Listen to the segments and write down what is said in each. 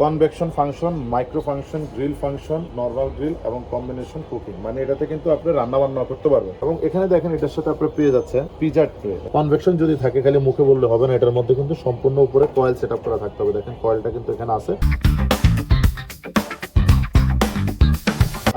Convection function, micro function, grill function, normal grill এবং combination cooking, মানে এটাতে কিন্তু আপনি রান্না বান্না করতে পারবেন। এবং এখানে দেখেন এটার সাথে আপনি পেয়ে যাচ্ছে পিজার ট্রে। কনভেকশন যদি থাকে খালি মুখে বললে হবে না, এটার মধ্যে কিন্তু সম্পূর্ণ উপরে কয়েল সেটআপ করা থাকতে হবে। দেখেন কয়েলটা কিন্তু এখানে আছে।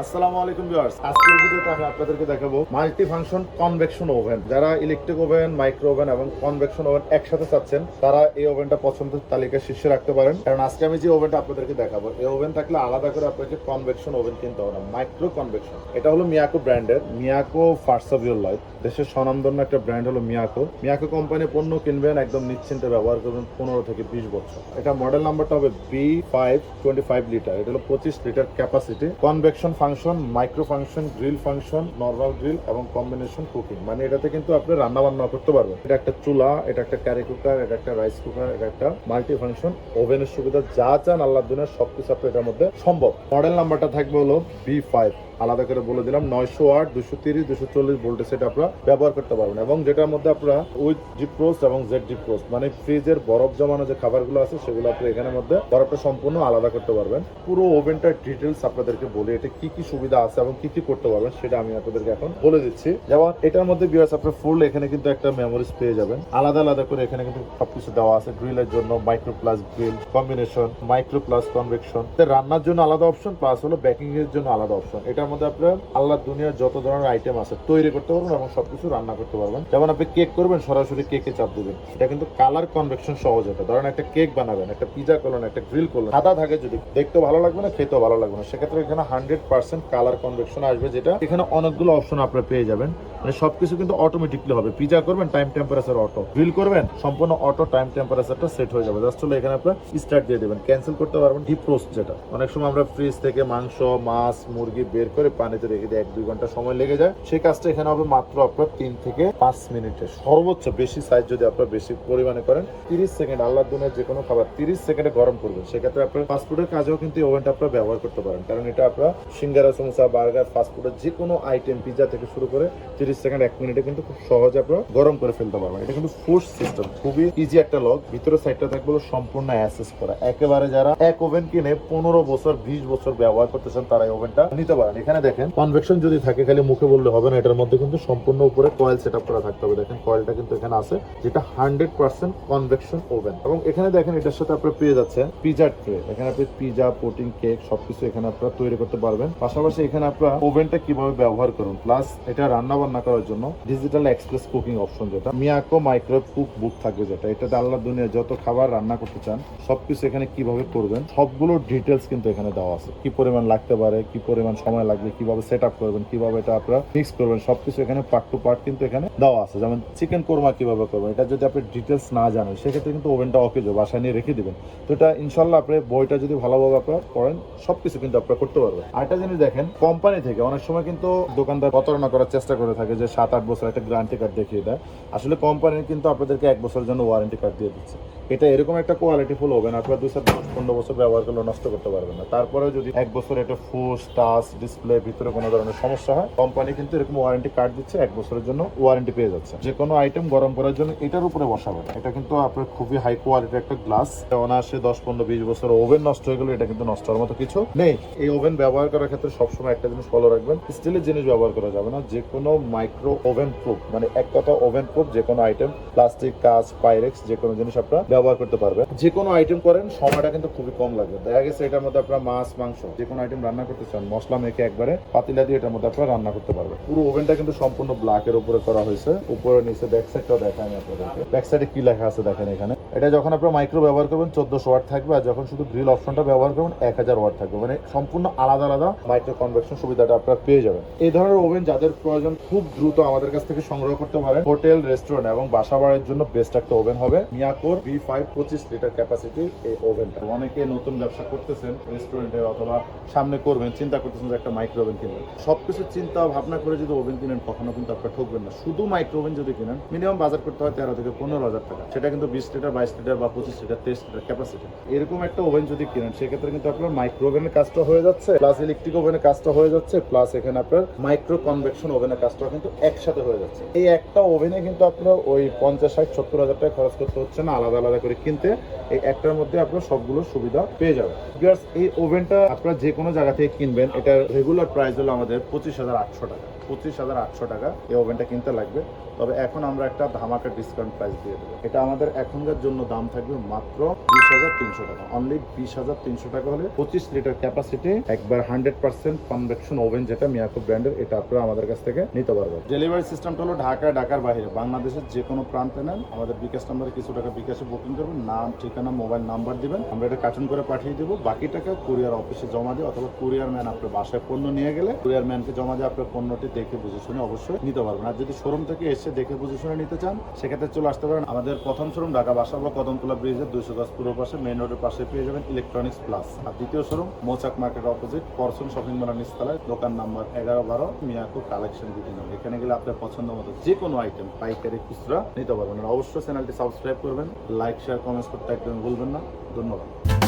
আসসালামু আলাইকুম ভিউয়ার্স, আজকের ভিডিওতে আমি আপনাদেরকে দেখাবো মাল্টি ফাংশন কনভেকশন ওভেন। যারা ইলেকট্রিক ওভেন, মাইক্রো ওভেন এবং কনভেকশন ওভেন একসাথে চাচ্ছেন, তারা এই ওভেনটা পছন্দের তালিকায় শীর্ষে রাখতে পারেন। কারণ আজকে আমি যে ওভেনটা আপনাদেরকে দেখাবো, এই ওভেন থাকলে আলাদা করে আপনাকে কনভেকশন ওভেন কিনতে হবে না, মাইক্রো কনভেকশন। এটা হলো মিয়াকো ব্র্যান্ডের, Miyako first of your life. দেশের স্বনামধন্য একটা ব্র্যান্ড হলো মিয়াকো। মিয়াকো কোম্পানির পণ্য কিনবেন, একদম নিশ্চিন্তে ব্যবহার করবেন 15 থেকে 20 বছর। এটা মডেল নাম্বারটা হবে B525 লিটার। এটা হলো 25 litre capacity. Convection function, micro function, grill function, normal grill এবং কম্বিনেশন কুকিং, মানে এটাতে কিন্তু আপনি রান্না বান্না করতে পারবেন। এটা একটা চুলা, এটা একটা ক্যারি কুকার, এটা একটা রাইস কুকার, এটা একটা মাল্টি ফাংশন ওভেনের সুবিধা যা চান আল্লাহ দুনিয়ার সবকিছু আপনি এটার মধ্যে সম্ভব। মডেল নাম্বারটা থাকবে হলো B5, আলাদা করে বলে দিলাম। 900 ওয়াট, 230, 240 ভোল্টেজ সেটা আপনারা ব্যবহার করতে পারবেন। এবং যেটার মধ্যে আপনারা উইথ ডিপ রোস্ট এবং জেড ডিপ রোস্ট, মানে ফ্রিজের বরফ জমানো যে খাবারগুলো আছে সেগুলো আপনি এখানের মধ্যে বরফটা সম্পূর্ণ আলাদা করতে পারবেন। পুরো ওভেনটার ডিটেলস আপনাদেরকে বলে এটা কি কি সুবিধা আছে এবং কি কি করতে পারবেন সেটা আমি আপনাদেরকে এখন বলে দিচ্ছি। যেমন এটার মধ্যে ভিউয়ার্স আপনার ফুল এখানে কিন্তু একটা মেমোরিজ পেয়ে যাবেন, আলাদা আলাদা করে এখানে কিন্তু সবকিছু দেওয়া আছে। গ্রিলের জন্য micro plus grill combination, micro plus convection, রান্নার জন্য আলাদা অপশন, প্লাস হলো বেকিং এর জন্য আলাদা অপশন। এটার মধ্যে আপনার আল্লাহ দুনিয়ার যত ধরনের আইটেম আছে তৈরি করতে পারবেন এবং সবকিছু রান্না করতে পারবেন। যেমন আপনি কেক করবেন, সরাসরি কেকে চাপ দিবেন। এটা কিন্তু কালার কনভেকশন সহজ। এটা ধরেন একটা কেক বানাবেন, একটা পিজা করলেন, একটা গ্রিল করলেন, সাদা থাকে যদি দেখতে ভালো লাগবে না, খেতেও ভালো লাগবে না। সেক্ষেত্রে এখানে 100% কালার কনভেকশন আসবে, যেটা এখানে অনেকগুলো অপশন আপনারা পেয়ে যাবেন। মানে সবকিছু কিন্তু অটোমেটিকলি হবে। পিজা করবেন, টাইম টেম্পারেচার অটো। গ্রিল করবেন, সম্পূর্ণ অটো, টাইম টেম্পারেচারটা সেট হয়ে যাবে। জাস্ট হলো এখানে আপনারা স্টার্ট দিয়ে দেবেন, ক্যান্সেল করতে পারবেন। ডিপ রোস্ট, যেটা অনেক সময় আমরা ফ্রিজ থেকে মাংস, মাছ, মুরগি বের করে পানিতে রেখে দিই, 1-2 ঘন্টা সময় লেগে যায়। সেই কাজটা এখানে হবে মাত্র আপনার 3 থেকে 5 মিনিটে। সর্বোচ্চ বেশি সাইজ যদি আপনারা বেশি পরিমাণে করেন, 30 সেকেন্ড, আল্লাহ দুনিয়ার যে কোনো খাবার 30 সেকেন্ডে গরম করবেন। সেক্ষেত্রে আপনার ফাস্টফুডের কাজেও কিন্তু এই ওভেনটা আপনারা ব্যবহার করতে পারেন। কারণ এটা আপনার সিঙ্গারা, সমোসা, বার্গার, ফাস্টফুডের যে কোনো আইটেম, পিজা থেকে শুরু করে 30 সেকেন্ড 1 মিনিটে কিন্তু খুব সহজে আপনারা গরম করে ফেলতে পারবেন। এটা কিন্তু ফোর্স সিস্টেম, খুবই ইজি একটা লক। ভিতরের সাইডটা থাকবে সম্পূর্ণ অ্যাসেস করা। একেবারে যারা এক ওভেন কিনে 15 বছর 20 বছর ব্যবহার করতেছেন, তারা এই ওভেনটা নিতে পারেন। এখানে দেখেন কনভেকশন যদি থাকে খালি মুখে বললে হবে না, এটার মধ্যে কিন্তু সম্পূর্ণ উপরে কয়েল সেটআপ করা থাকতে হবে। দেখেন কয়েলটা কিন্তু এখানে আছে, যেটা 100% কনভেকশন ওভেন। এবং এখানে দেখেন এটার সাথে আপনি পেয়ে যাচ্ছে পিজার ট্রে। এখানে আপনি পিজা, পুডিং, কেক সবকিছু এখানে আপনারা তৈরি করতে পারবেন। পাশাপাশি এখানে আপনারা ওভেনটা কিভাবে ব্যবহার করুন, প্লাস এটা রান্না বান্না করার জন্য ডিজিটাল এক্সপ্রেস কুকিং অপশন, যেটা মিয়াকো মাইক্রোওয়েভ কুক বুক থাকবে, যেটা এটাতে আল্লাহ দুনিয়া যত খাবার রান্না করতে চান সবকিছু এখানে কিভাবে করবেন সবগুলো ডিটেলস কিন্তু এখানে দেওয়া আছে। কি পরিমাণ লাগতে পারে, কি পরিমাণ সময় লাগবে, কিভাবে সেট আপ করবেন, কিভাবে এটা আপনারা মিক্স করবেন, সবকিছু এখানে পার্ট টু পার্ট কিন্তু এখানে দেওয়া আছে। যেমন চিকেন কোরমা কিভাবে করবেন, এটা যদি আপনি ডিটেলস না জানেন সেক্ষেত্রে কিন্তু ওভেনটা অকেজো, বাসায় নিয়ে রেখে দিবেন। তো এটা ইনশাল্লাহ আপনি বইটা যদি ভালোভাবে আপনারা পড়েন সবকিছু কিন্তু আপনারা করতে পারবেন। আরেকটা জিনিস দেখেন, কোম্পানি থেকে অনেক সময় কিন্তু দোকানদার প্রতারণা করার চেষ্টা করে থাকে যে 7-8 বছর একটা গ্যারান্টি কার্ড দেখিয়ে দেয়। আসলে কোম্পানি কিন্তু আপনাদেরকে 1 বছরের জন্য ওয়ারেন্টি কার্ড দিয়ে দিচ্ছে। এটা এরকম একটা কোয়ালিটি ফুল ওভেন, আপনারা 2-15 বছর ব্যবহার করলে নষ্ট করতে পারবেন না। তারপরেও যদি 1 বছর এটা ফুস, টাচ, ডিসপ্লে ভিতরে কোনো ধরনের সমস্যা হয়, কোম্পানি কিন্তু এরকম ওয়ারেন্টি কার্ড দিচ্ছে, 1 বছরের জন্য ওয়ারেন্টি পেয়ে যাচ্ছে। যে কোনো আইটেম গরম করার জন্য এটার উপরে বসাবেন। এটা কিন্তু আপনার খুবই হাই কোয়ালিটির একটা গ্লাস। অনায়াসে 10-15-20 বছর ওভেন নষ্ট হয়ে গেলে এটা কিন্তু নষ্ট হওয়ার মতো কিছু নেই। এই ওভেন ব্যবহার করার ক্ষেত্রে সবসময় একটা জিনিস ফলো রাখবেন, স্টিলের জিনিস ব্যবহার করা যাবে না। যে কোনো মাইক্রো ওভেন প্রুফ, মানে এক কথা ওভেন প্রুফ যে কোনো আইটেম, প্লাস্টিক, কাঁচ, পাইরেক্স যে কোনো জিনিস আপনারা ব্যবহার করতে পারবেন। যে কোনো আইটেম করেন সময়টা কিন্তু খুবই কম লাগবে। দেখা গেছে এটার মধ্যে আপনারা মাছ, মাংস যে কোনো আইটেম রান্না করতে চান, মশলা মেখে একবারে পাতিলা দিয়ে এটার মধ্যে আপনারা রান্না করতে পারবেন। পুরো ওভেনটা কিন্তু সম্পূর্ণ ব্ল্যাকের উপরে করা হয়েছে। উপরে নিচে ব্যাক সাইডটাও দেখাই আমি আপনাদেরকে। ব্যাক সাইডে কি লেখা আছে দেখেন এখানে। এটা যখন আপনারা মাইক্রো ব্যবহার করবেন 1400 ওয়াট থাকবে, আর যখন শুধু গ্রিল অপশনটা ব্যবহার করবেন 1000 ওয়াট থাকবে। মানে সম্পূর্ণ আলাদা আলাদা মাইক্রো কনভেকশন সুবিধাটা আপনারা পেয়ে যাবেন। এই ধরনের ওভেন যাদের প্রয়োজন খুব দ্রুত আমাদের কাছ থেকে সংগ্রহ করতে পারেন। হোটেল, রেস্টুরেন্ট এবং বাসা বাড়ির জন্য বেস্ট একটা ওভেন হবে মিয়াকোর B5 25 লিটার ক্যাপাসিটি এই ওভেনটা। অনেকে নতুন ব্যবসা করতেছেন রেস্টুরেন্টের অথবা সামনে করবেন, চিন্তা করতেছেন যে একটা মাইক্রো ওভেন কিনবেন। সবকিছু চিন্তা ভাবনা করে যদি ওভেন কিনেন কখনো কিন্তু আপনারা ঠকবেন না। শুধু মাইক্রো ওভেন যদি কিনেন মিনিমাম বাজার করতে হয় 13 থেকে 15 হাজার টাকা। সেটা কিন্তু 20 লিটার 22 লিটার বা 25 লিটার 23 লিটার ক্যাপাসিটি। এরকম একটা ওভেন যদি কিনেন সেক্ষেত্রে কিন্তু আপনার মাইক্রো ওভেনের কাজটা হয়ে যাচ্ছে, প্লাস ইলেকট্রিক ওভেনের কাজটা হয়ে যাচ্ছে, প্লাস এখানে আপনার মাইক্রো কনভেকশন ওভেনের কাজটা কিন্তু একসাথে হয়ে যাচ্ছে। এই একটা ওভেনে কিন্তু আপনার ওই 50, 60, 70 হাজার টাকা খরচ করতে হচ্ছে না আলাদা আলাদা করে কিনতে। এই একটার মধ্যে আপনার সবগুলো সুবিধা পেয়ে যাবেন। ভিউয়ার্স, এই ওভেনটা আপনারা যে কোনো জায়গা থেকে কিনবেন, এটার রেগুলার প্রাইস হলো আমাদের 25,800 টাকা। 25,800 টাকা এই ওভেনটা কিনতে লাগবে। তবে এখন আমরা একটা ধামাকা ডিসকাউন্ট প্রাইস দিয়ে দেবো। এটা আমাদের এখনকার জন্য দাম থাকবে মাত্র 20,300 টাকা। অনলি 20,300 টাকা হলে 25 লিটার ক্যাপাসিটি একবার 100% কনভেকশন ওভেন, যেটা মিয়াকো ব্র্যান্ডের, এটা আপনারা আমাদের কাছ থেকে নিতে পারবেন। ডেলিভারি সিস্টেমটা হলো ঢাকার বাইরে বাংলাদেশের যে কোনো প্রান্তে নেন, আমাদের বিকাশ নাম্বারে কিছু টাকা বিকাশে বুকিং করবেন, নাম, ঠিকানা, মোবাইল নাম্বার দিবেন, আমরা এটা কার্টুন করে পাঠিয়ে দেবো। বাকি টাকা কুরিয়ার অফিসে জমা দিয়ে অথবা কুরিয়ার ম্যান আপনার বাসায় পণ্য নিয়ে গেলে কুরিয়ার ম্যানকে জমা দিয়ে আপনার পণ্যটি দেখে বুঝে শুনে অবশ্যই নিতে পারবেন। আর যদি শোরুম থেকে এসে দেখে বুঝে শুনে নিতে চান সেক্ষেত্রে চলে আসতে পারেন আমাদের প্রথম শোরুম ঢাকা বাসাবো কদমতলা ব্রিজের 200 গজ পূর্ব পাশে মেইন রোডের পাশে পেয়ে যাবেন ইলেকট্রনিক্স প্লাস। আর দ্বিতীয় শোরুম মৌচাক মার্কেট অপোজিট পরশন শপিং মলের নিচতলায়, দোকান নাম্বার 11-12, মিয়াকো কালেকশন বিউটি নাম। এখানে গেলে আপনার পছন্দ মতো যে কোনো আইটেম পাইকারি খুচরা নিতে পারবেন। আর অবশ্যই চ্যানেলটি সাবস্ক্রাইব করবেন, লাইক শেয়ার কমেন্টস করতে একদম ভুলবেন না। ধন্যবাদ।